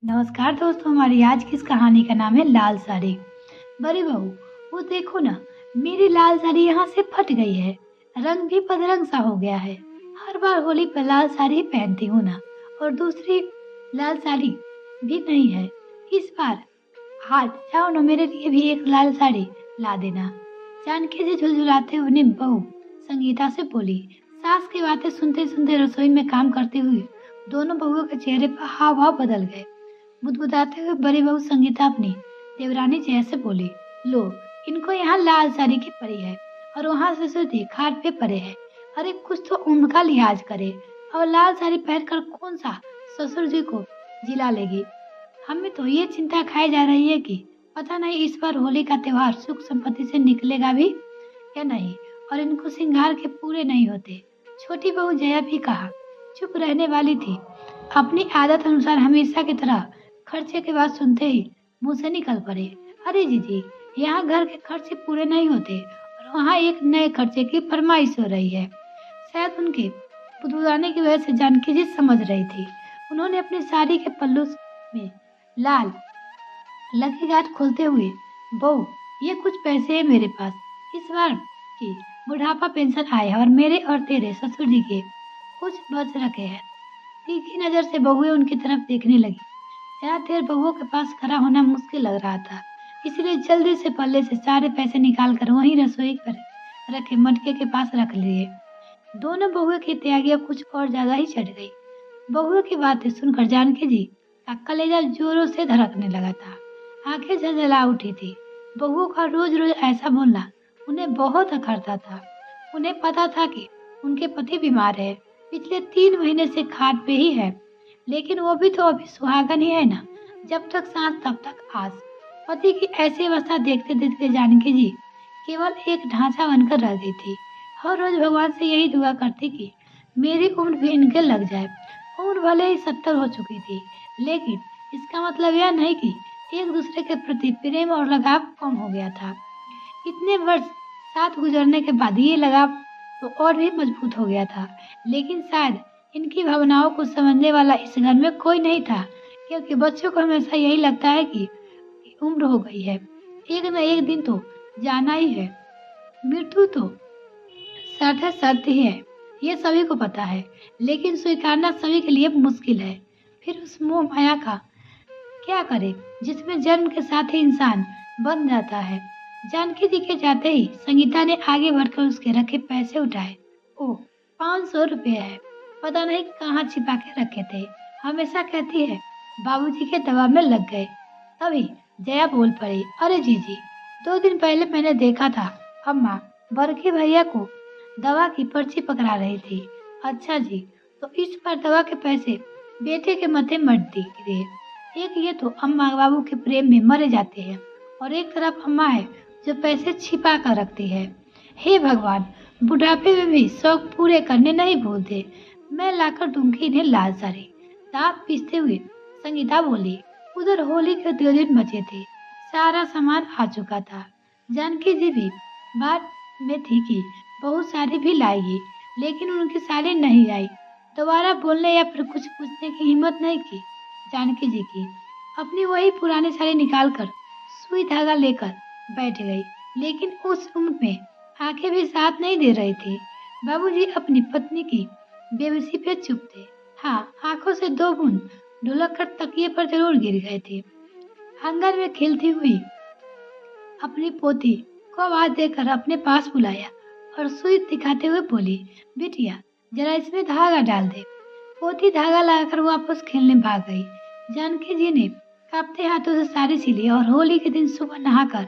नमस्कार दोस्तों, हमारी आज की इस कहानी का नाम है लाल साड़ी। बड़ी बहू, वो देखो ना, मेरी लाल साड़ी यहाँ से फट गई है। रंग भी बदरंग सा हो गया है। हर बार होली पर लाल साड़ी पहनती हूँ ना, और दूसरी लाल साड़ी भी नहीं है। इस बार आज जाओ ना, मेरे लिए भी एक लाल साड़ी ला देना। जानकी जी झुलझुलाते हुए अपनी बहू संगीता से बोली। सास की बातें सुनते सुनते रसोई में काम करते हुए दोनों बहुओं के चेहरे पर हाव भाव बदल गए। बुदबुदाते हुए बड़ी बहू संगीता अपनी देवरानी जया से बोली, लो, इनको यहाँ लाल साड़ी की परी है और वहाँ ससुर जी खाट पे पड़े हैं। अरे कुछ तो उम्र का लिहाज करे। और लाल साड़ी पहनकर कौन सा ससुर जी को जिला लेगी। हमें तो ये चिंता खाई जा रही है कि पता नहीं इस बार होली का त्योहार सुख संपत्ति से निकलेगा भी या नहीं, और इनको श्रृंगार के पूरे नहीं होते। छोटी बहू जया भी कहा चुप रहने वाली थी। अपनी आदत अनुसार हमेशा की तरह खर्चे के बाद सुनते ही मुंह से निकल पड़े, अरे जीजी, यहाँ घर के खर्चे पूरे नहीं होते और वहाँ एक नए खर्चे की फरमाइश हो रही है। शायद उनके बुदबुदाने की वजह से जानकी जी समझ रही थी। उन्होंने अपनी साड़ी के पल्लू में लाल लकी गांठ खोलते हुए, बहू, ये कुछ पैसे है मेरे पास। इस बार की बुढ़ापा पेंशन आया और मेरे और तेरे ससुर जी के कुछ बच रखे हैं। तीखी नजर से बहुएं उनकी तरफ देखने लगी। ज्यादा देर बहुओं के पास खड़ा होना मुश्किल लग रहा था, इसलिए जल्दी से पल्ले से सारे पैसे निकालकर वहीं रसोई पर रखे मटके के पास रख लिए। दोनों बहुओं की त्यागियां कुछ और ज्यादा ही चढ़ गई। बहुओं की बातें सुनकर जानकी जी का कलेजा जोरों से धड़कने लगा था। आंखें झलझला उठी थी। बहुओं का रोज रोज ऐसा बोलना उन्हें बहुत अखरता था। उन्हें पता था कि उनके पति बीमार है, पिछले 3 महीने से खाट पे ही है, लेकिन वो भी तो अभी सुहागन ही है ना। जब तक सांस तब तक आस। पति की ऐसी अवस्था देखते देखते जानकी जी केवल एक ढांचा बनकर रह गई थी। हर रोज भगवान से यही दुआ करती कि मेरी उम्र भी इनके लग जाए। उम्र भले ही 70 हो चुकी थी, लेकिन इसका मतलब यह नहीं कि एक दूसरे के प्रति प्रेम और लगाव कम हो गया था। इतने वर्ष साथ गुजरने के बाद ये लगाव तो और भी मजबूत हो गया था, लेकिन शायद इनकी भावनाओं को समझने वाला इस घर में कोई नहीं था, क्योंकि बच्चों को हमेशा यही लगता है कि उम्र हो गई है, एक न एक दिन तो जाना ही है। मृत्यु तो सत्य सत्य ही है, ये सभी को पता है, लेकिन स्वीकारना सभी के लिए मुश्किल है। फिर उस मोह माया का क्या करे जिसमें जन्म के साथ ही इंसान बन जाता है। जानकी जी के जाते ही संगीता ने आगे बढ़कर उसके रखे पैसे उठाए। ओ, 500 रुपये है, पता नहीं कहाँ छिपा के रखे थे। हमेशा कहती है बाबूजी के दवा में लग गए। तभी जया बोल पड़ी, अरे जीजी, 2 दिन पहले मैंने देखा था अम्मा बरके भैया को दवा की पर्ची पकड़ा रही थी। अच्छा जी, तो इस बार दवा के पैसे बेटे के मथे मत दीजिए। एक ये तो अम्मा बाबू के प्रेम में मरे जाते हैं, और एक तरफ अम्मा है जो पैसे छिपा कर रखती है। हे भगवान, बुढ़ापे में भी शौक पूरे करने नहीं भूलते। मैं लाकर दूंगी इन्हें लाल साड़ी। दांत पीसते हुए संगीता बोली। उधर होली के 2 दिन बचे थे। सारा सामान आ चुका था। जानकी जी भी बात में थी कि बहुत सारी भी लाएगी, लेकिन उनकी साड़ी नहीं आई। दोबारा बोलने या फिर कुछ पूछने की हिम्मत नहीं की जानकी जी की। अपनी वही पुरानी साड़ी निकालकर सुई धागा लेकर बैठ गई, लेकिन उस उम्र में आंखें भी साथ नहीं दे रही थी। बाबूजी अपनी पत्नी की बेबसी पे चुप थे। हाँ, आंखों से 2 बूंद ढुलक कर तकिए पर जरूर गिर गए थे। आंगन में खेलती हुई अपनी पोती को आवाज देकर अपने पास बुलाया और सुई दिखाते हुए बोली, बिटिया, जरा इसमें धागा डाल दे। पोती धागा लगाकर वापस खेलने भाग गई। जानकी जी ने कांपते हाथों से साड़ी सिली और होली के दिन सुबह नहाकर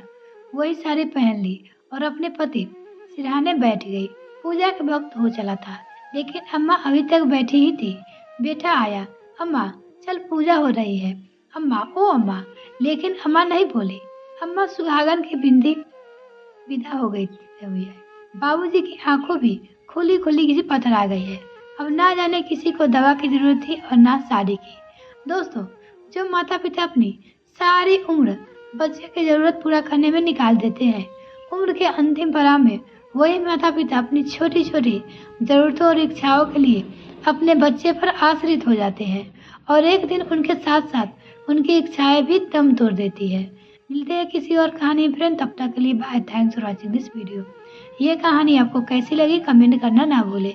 वही साड़ी पहन ली और अपने पति सिरहाने बैठ गई। पूजा का वक्त हो चला था, लेकिन अम्मा अभी तक बैठी ही थी। बेटा आया, अम्मा चल पूजा हो रही है। अम्मा, ओ अम्मा, लेकिन अम्मा नहीं बोली। अम्मा सुहागन की बिंदी विदा हो गई हुई है। बाबूजी की आंखों भी खुली खुली किसी पत्थर आ गई है। अब ना जाने किसी को दवा की जरूरत थी और ना साड़ी की। दोस्तों, जो माता पिता अपनी सारी उम्र बच्चे की जरूरत पूरा करने में निकाल देते हैं, उम्र के अंतिम पड़ाव में वही माता पिता अपनी छोटी छोटी जरूरतों और इच्छाओं के लिए अपने बच्चे पर आश्रित हो जाते हैं, और एक दिन उनके साथ साथ उनकी इच्छाएं भी दम तोड़ देती है। मिलते हैं किसी और कहानी में फ्रेंड, तब तक के लिए bye. Thanks for watching this video. ये कहानी आपको कैसी लगी कमेंट करना ना भूले।